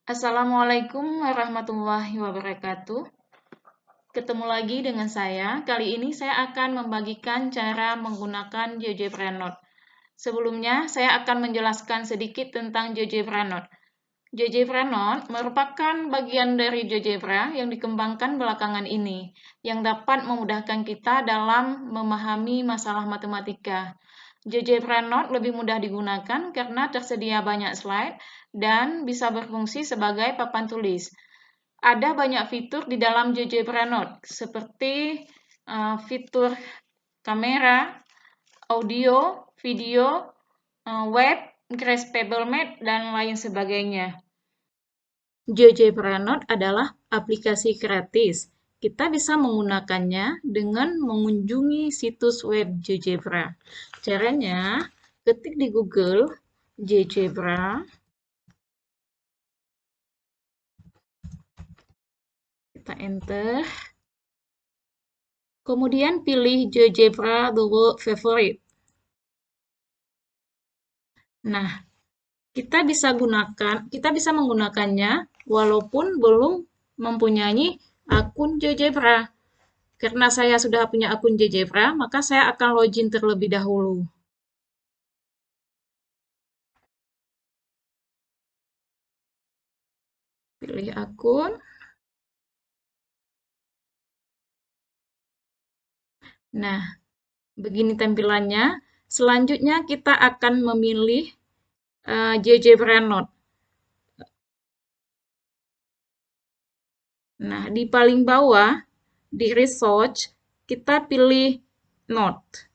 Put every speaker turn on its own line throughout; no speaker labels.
Assalamualaikum warahmatullahi wabarakatuh. Ketemu lagi dengan saya. Kali ini saya akan membagikan cara menggunakan GeoGebra Note. Sebelumnya, saya akan menjelaskan sedikit tentang GeoGebra Note. GeoGebra Note merupakan bagian dari GeoGebra yang dikembangkan belakangan ini, yang dapat memudahkan kita dalam memahami masalah matematika. GeoGebra Note lebih mudah digunakan karena tersedia banyak slide dan bisa berfungsi sebagai papan tulis. Ada banyak fitur di dalam GeoGebra Note, seperti fitur kamera, audio, video, web, Graspable Map, dan lain sebagainya. GeoGebra Note adalah aplikasi gratis. Kita bisa menggunakannya dengan mengunjungi situs web GeoGebra. Caranya, ketik di Google GeoGebra, kita enter, kemudian pilih GeoGebra The World Favorite. Nah, kita bisa menggunakannya walaupun belum mempunyai akun GeoGebra. Karena saya sudah punya akun GeoGebra, maka saya akan login terlebih dahulu. Pilih akun. Nah, begini tampilannya. Selanjutnya kita akan memilih GeoGebra Note. Nah, di paling bawah, di Research, kita pilih Note.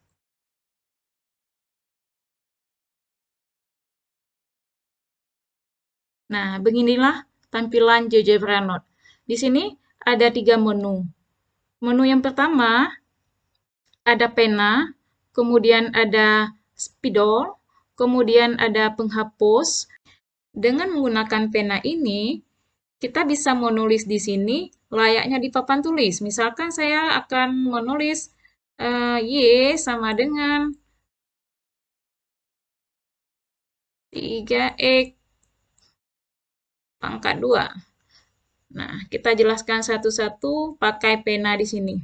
Nah, beginilah tampilan GeoGebra Note. Di sini ada 3 menu. Menu yang pertama, ada pena, kemudian ada spidol, kemudian ada penghapus. Dengan menggunakan pena ini, kita bisa menulis di sini layaknya di papan tulis. Misalkan saya akan menulis Y sama dengan 3X pangkat 2. Nah, kita jelaskan satu-satu pakai pena di sini.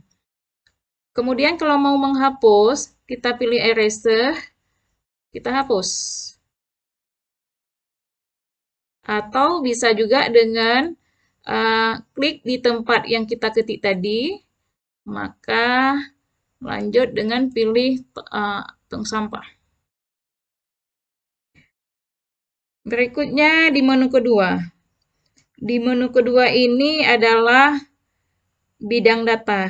Kemudian kalau mau menghapus, kita pilih eraser, kita hapus. Atau bisa juga dengan klik di tempat yang kita ketik tadi, maka lanjut dengan pilih tong sampah. Berikutnya di menu kedua. Di menu kedua ini adalah bidang data.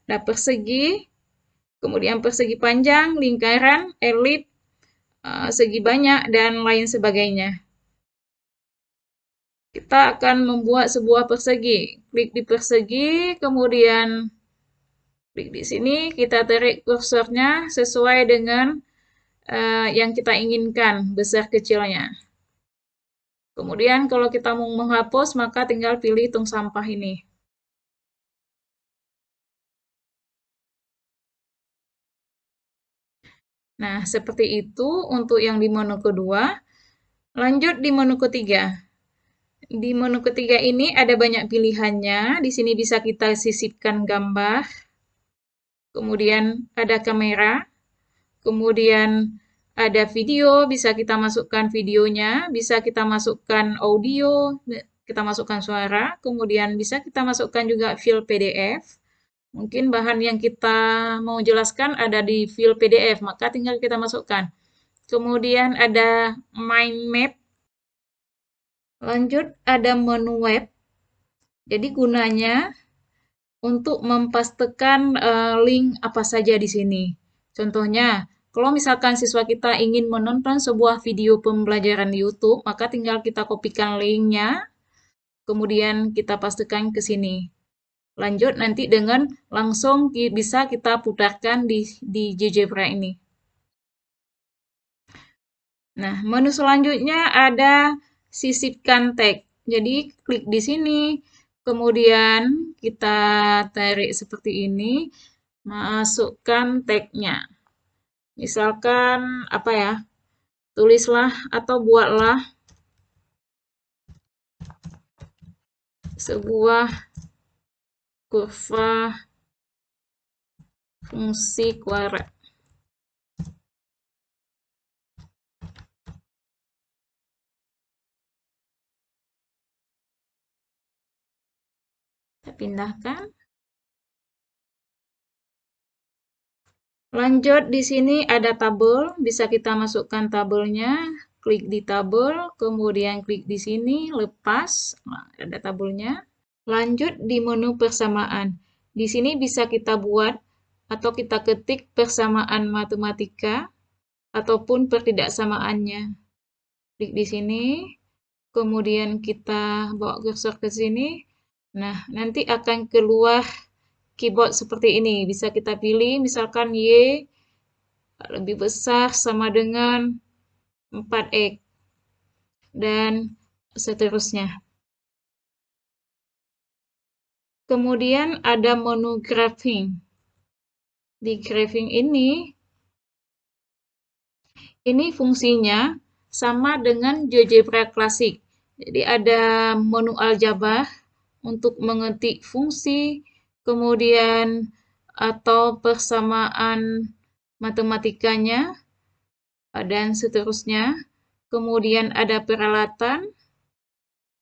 Ada persegi, kemudian persegi panjang, lingkaran, elip, segi banyak, dan lain sebagainya. Kita akan membuat sebuah persegi. Klik di persegi, kemudian klik di sini, kita tarik kursornya sesuai dengan yang kita inginkan, besar kecilnya. Kemudian kalau kita mau menghapus, maka tinggal pilih tong sampah ini. Nah, seperti itu untuk yang di menu kedua. Lanjut di menu ketiga. Di menu ketiga ini ada banyak pilihannya. Di sini bisa kita sisipkan gambar. Kemudian ada kamera. Kemudian ada video, bisa kita masukkan videonya. Bisa kita masukkan audio, kita masukkan suara. Kemudian bisa kita masukkan juga file PDF. Mungkin bahan yang kita mau jelaskan ada di file PDF, maka tinggal kita masukkan. Kemudian ada mind map. Lanjut ada menu web. Jadi gunanya untuk mempastekan link apa saja di sini. Contohnya, kalau misalkan siswa kita ingin menonton sebuah video pembelajaran di YouTube, maka tinggal kita kopikan linknya, kemudian kita pastekan ke sini. Lanjut nanti dengan langsung bisa kita putarkan di GeoGebra ini. Nah, menu selanjutnya ada sisipkan tag. Jadi klik di sini, kemudian kita tarik seperti ini, masukkan tagnya. Misalkan tulislah atau buatlah sebuah kurva fungsi kuadrat. Kita pindahkan. Lanjut, di sini ada tabel, bisa kita masukkan tabelnya, klik di tabel, kemudian klik di sini, lepas, nah, ada tabelnya. Lanjut di menu persamaan. Di sini bisa kita buat atau kita ketik persamaan matematika ataupun pertidaksamaannya. Klik di sini, kemudian kita bawa kursor ke sini. Nah, nanti akan keluar keyboard seperti ini. Bisa kita pilih, misalkan Y lebih besar sama dengan 4X, dan seterusnya. Kemudian ada menu graphing. Di graphing ini fungsinya sama dengan GeoGebra klasik. Jadi ada menu aljabar untuk mengetik fungsi, kemudian atau persamaan matematikanya, dan seterusnya. Kemudian ada peralatan.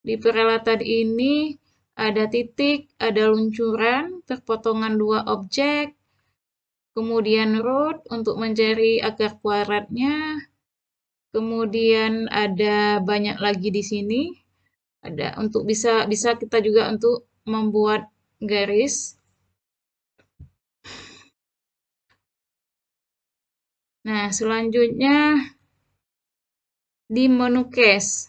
Di peralatan ini ada titik, ada luncuran, perpotongan dua objek, kemudian root untuk mencari akar kuadratnya, kemudian ada banyak lagi di sini. Ada untuk bisa kita juga untuk membuat garis. Nah, selanjutnya di menu case.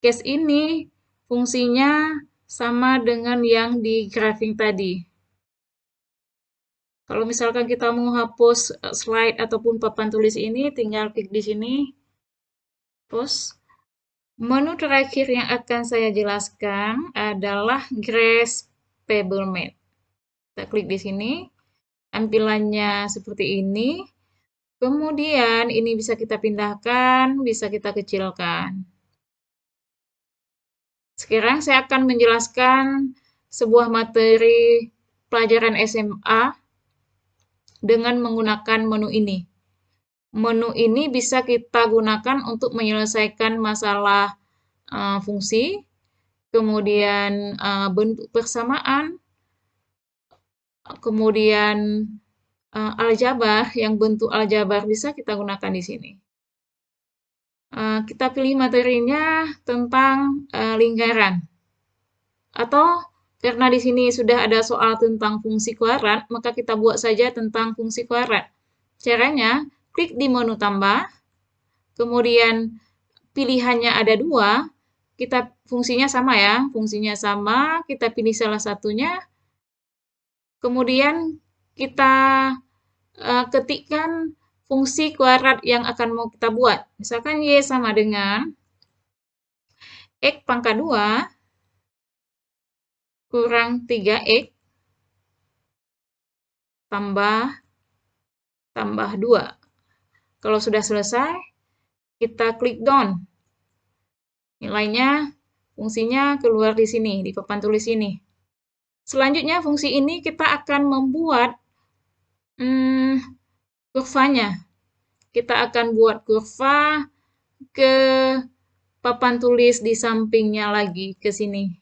Case ini fungsinya sama dengan yang di graphing tadi. Kalau misalkan kita mau hapus slide ataupun papan tulis ini, tinggal klik di sini, hapus. Menu terakhir yang akan saya jelaskan adalah Grace Pebble Mat. Kita klik di sini, tampilannya seperti ini. Kemudian ini bisa kita pindahkan, bisa kita kecilkan. Sekarang saya akan menjelaskan sebuah materi pelajaran SMA dengan menggunakan menu ini. Menu ini bisa kita gunakan untuk menyelesaikan masalah fungsi, kemudian bentuk persamaan, kemudian aljabar, yang bentuk aljabar bisa kita gunakan di sini. Kita pilih materinya tentang lingkaran. Atau karena di sini sudah ada soal tentang fungsi kuadrat, maka kita buat saja tentang fungsi kuadrat. Caranya, klik di menu tambah, kemudian pilihannya ada dua, kita fungsinya sama ya, fungsinya sama, kita pilih salah satunya, kemudian kita ketikkan fungsi kuadrat yang akan mau kita buat. Misalkan Y sama dengan X pangkat 2 kurang 3X tambah 2. Kalau sudah selesai, kita klik done. Nilainya, fungsinya keluar di sini, di papan tulis ini. Selanjutnya, fungsi ini kita akan membuat kurvanya. Kita akan buat kurva ke papan tulis di sampingnya lagi, ke sini.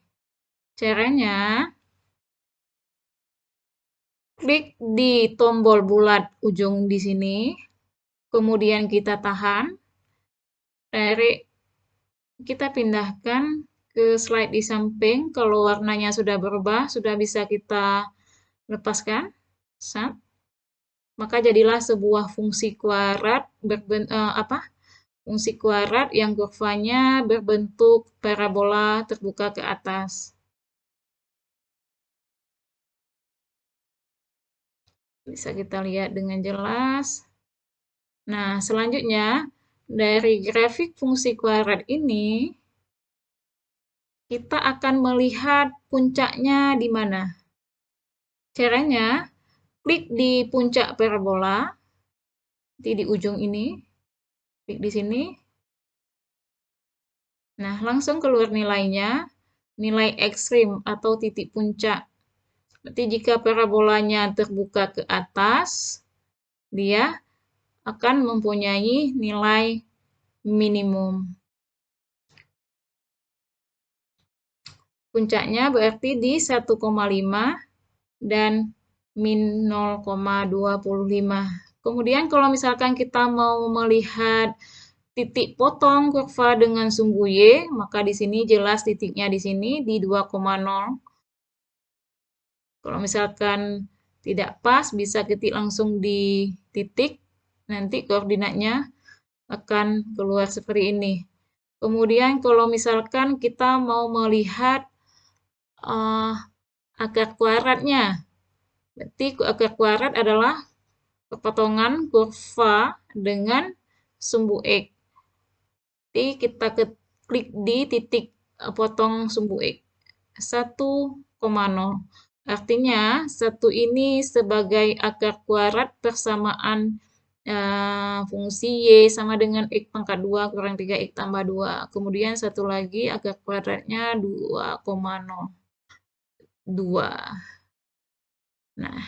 Caranya, klik di tombol bulat ujung di sini, kemudian kita tahan, kita pindahkan ke slide di samping. Kalau warnanya sudah berubah, sudah bisa kita lepaskan. Maka jadilah sebuah fungsi kuadrat fungsi kuadrat yang kurvanya berbentuk parabola terbuka ke atas. Bisa kita lihat dengan jelas. Nah, selanjutnya dari grafik fungsi kuadrat ini kita akan melihat puncaknya di mana. Caranya, klik di puncak parabola, di ujung ini, klik di sini. Nah, langsung keluar nilainya. nilai ekstrim atau titik puncak. Berarti jika parabolanya terbuka ke atas, dia akan mempunyai nilai minimum. Puncaknya berarti di 1,5 dan min 0,25. Kemudian kalau misalkan kita mau melihat titik potong kurva dengan sumbu Y, maka di sini jelas titiknya di sini di 2,0. Kalau misalkan tidak pas, bisa ketik langsung di titik, nanti koordinatnya akan keluar seperti ini. Kemudian kalau misalkan kita mau melihat akar kuadratnya, berarti akar kuadrat adalah perpotongan kurva dengan sumbu X. Jadi kita klik di titik potong sumbu X. 1,0. Artinya, 1 ini sebagai akar kuadrat persamaan fungsi Y sama dengan X pangkat 2 kurang 3X tambah 2. Kemudian satu lagi akar kuadratnya 2,02. Nah,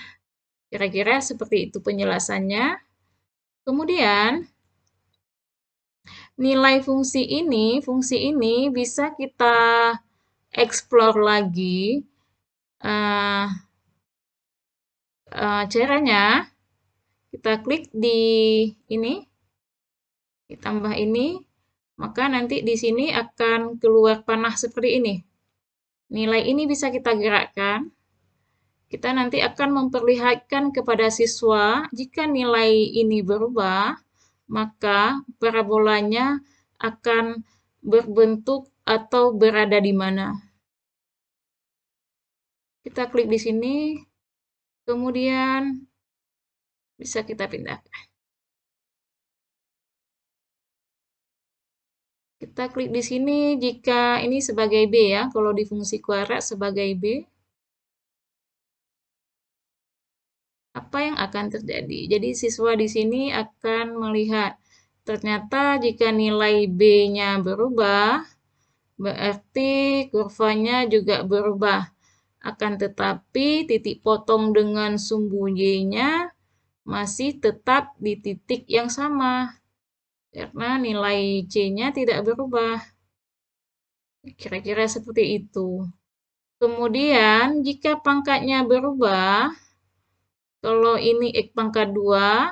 kira-kira seperti itu penjelasannya. Kemudian, nilai fungsi ini bisa kita explore lagi. Caranya, kita klik di ini, ditambah ini, maka nanti di sini akan keluar panah seperti ini. Nilai ini bisa kita gerakkan. Kita nanti akan memperlihatkan kepada siswa jika nilai ini berubah, maka parabolanya akan berbentuk atau berada di mana. Kita klik di sini, kemudian bisa kita pindahkan. Kita klik di sini jika ini sebagai B ya, kalau di fungsi kuadrat sebagai B. Apa yang akan terjadi? Jadi siswa di sini akan melihat ternyata jika nilai B-nya berubah, berarti kurvanya juga berubah. Akan tetapi titik potong dengan sumbu Y-nya masih tetap di titik yang sama. Karena nilai C-nya tidak berubah. Kira-kira seperti itu. Kemudian jika pangkatnya berubah, kalau ini X pangkat 2,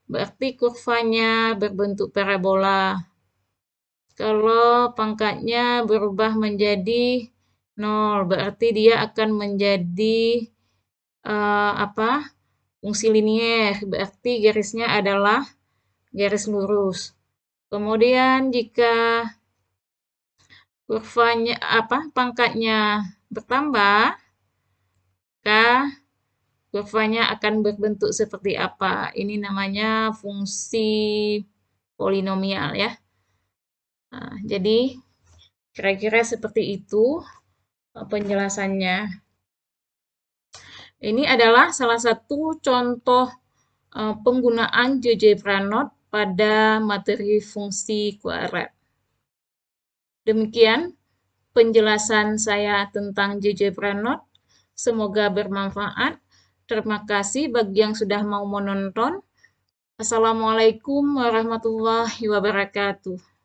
berarti kurvanya berbentuk parabola. Kalau pangkatnya berubah menjadi 0, berarti dia akan menjadi fungsi linier. Berarti garisnya adalah garis lurus. Kemudian jika kurvanya pangkatnya bertambah, maka kurvanya akan berbentuk seperti apa? Ini namanya fungsi polinomial ya. Nah, jadi kira-kira seperti itu penjelasannya. Ini adalah salah satu contoh penggunaan GeoGebra Node pada materi fungsi kuadrat. Demikian penjelasan saya tentang GeoGebra Node. Semoga bermanfaat. Terima kasih bagi yang sudah mau menonton. Assalamualaikum warahmatullahi wabarakatuh.